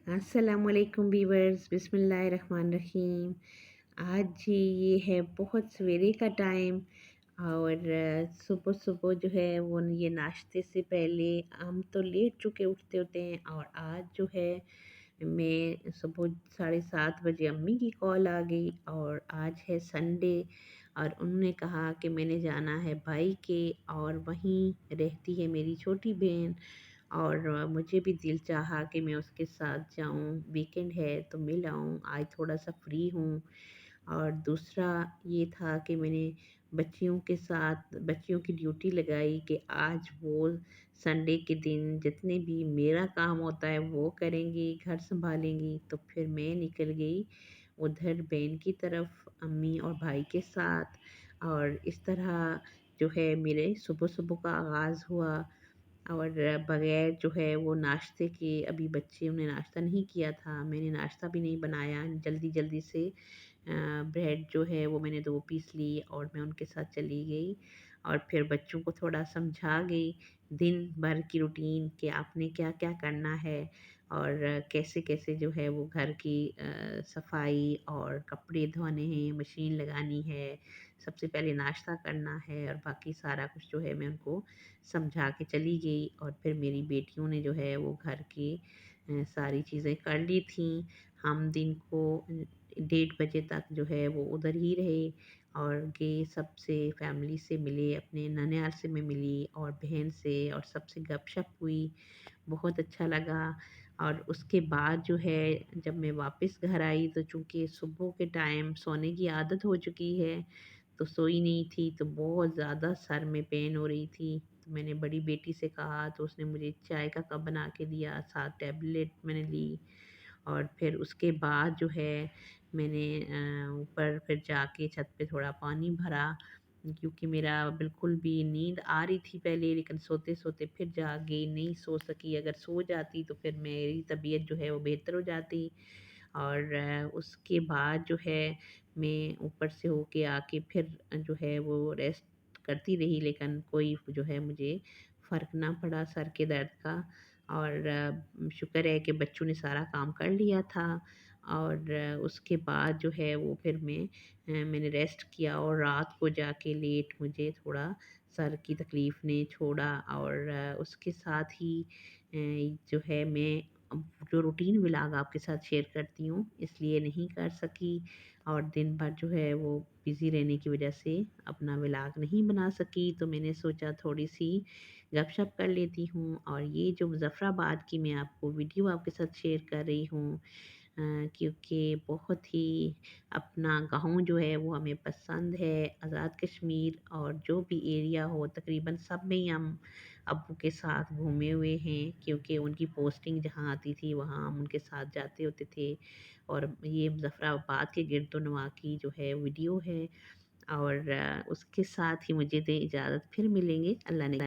अस्सलामुअलैकुम वीवर्स, बिस्मिल्लाहिर्रहमानिर्रहीम। आज जी ये है बहुत सवेरे का टाइम और सुबह सुबह जो है वो ये नाश्ते से पहले हम तो लेट चुके उठते होते हैं। और आज जो है मैं सुबह 7:30 बजे अम्मी की कॉल आ गई और आज है संडे और उन्होंने कहा कि मैंने जाना है भाई के, और वहीं रहती है मेरी छोटी बहन। और मुझे भी दिल चाहा कि मैं उसके साथ जाऊं, वीकेंड है तो मिल आऊं, आज थोड़ा सा फ्री हूं। और दूसरा ये था कि मैंने बच्चियों के साथ बच्चियों की ड्यूटी लगाई कि आज वो संडे के दिन जितने भी मेरा काम होता है वो करेंगी, घर संभालेंगी। तो फिर मैं निकल गई उधर बहन की तरफ अम्मी और भाई के साथ। और इस तरह जो है मेरे सुबह सुबह का आगाज़ हुआ। और बगैर जो है वो नाश्ते के, अभी बच्चे उन्हें नाश्ता नहीं किया था, मैंने नाश्ता भी नहीं बनाया, जल्दी जल्दी से ब्रेड जो है वो मैंने 2 पीस ली और मैं उनके साथ चली गई। और फिर बच्चों को थोड़ा समझा गई दिन भर की रूटीन कि आपने क्या क्या करना है और कैसे कैसे जो है वो घर की सफाई और कपड़े धोने हैं, मशीन लगानी है, सबसे पहले नाश्ता करना है और बाकी सारा कुछ जो है मैं उनको समझा के चली गई। और फिर मेरी बेटियों ने जो है वो घर की सारी चीज़ें कर ली थी। हम दिन को 1:30 बजे तक जो है वो उधर ही रहे और गए, सबसे फैमिली से मिले, अपने ननिहाल से मैं मिली और बहन से, और सबसे गपशप हुई, बहुत अच्छा लगा। और उसके बाद जो है जब मैं वापस घर आई तो चूँकि सुबह के टाइम सोने की आदत हो चुकी है तो सोई नहीं थी, तो बहुत ज़्यादा सर में पेन हो रही थी। तो मैंने बड़ी बेटी से कहा तो उसने मुझे चाय का कप बना के दिया, साथ टैबलेट मैंने ली। और फिर उसके बाद जो है मैंने ऊपर फिर जाके छत पे थोड़ा पानी भरा, क्योंकि मेरा बिल्कुल भी नींद आ रही थी पहले, लेकिन सोते सोते फिर जाग गई, नहीं सो सकी। अगर सो जाती तो फिर मेरी तबीयत जो है वो बेहतर हो जाती। और उसके बाद जो है मैं ऊपर से होके आके फिर जो है वो रेस्ट करती रही, लेकिन कोई जो है मुझे फ़र्क ना पड़ा सर के दर्द का। और शुक्र है कि बच्चों ने सारा काम कर लिया था। और उसके बाद जो है वो फिर मैंने रेस्ट किया और रात को जाके लेट मुझे थोड़ा सर की तकलीफ़ ने छोड़ा। और उसके साथ ही जो है मैं अब जो रूटीन व्लॉग आपके साथ शेयर करती हूँ इसलिए नहीं कर सकी, और दिन भर जो है वो बिज़ी रहने की वजह से अपना व्लॉग नहीं बना सकी। तो मैंने सोचा थोड़ी सी गपशप कर लेती हूँ। और ये जो मुज़फ़्फ़राबाद की मैं आपको वीडियो आपके साथ शेयर कर रही हूँ, क्योंकि बहुत ही अपना गाँव जो है वो हमें पसंद है। आज़ाद कश्मीर और जो भी एरिया हो तकरीबन सब में ही हम अब्बू के साथ घूमे हुए हैं, क्योंकि उनकी पोस्टिंग जहाँ आती थी वहाँ हम उनके साथ जाते होते थे। और ये मुज़फ़्फ़राबाद के गिरदोनवा की जो है वीडियो है। और उसके साथ ही मुझे दें इजाज़त, फिर मिलेंगे, अल्लाह ने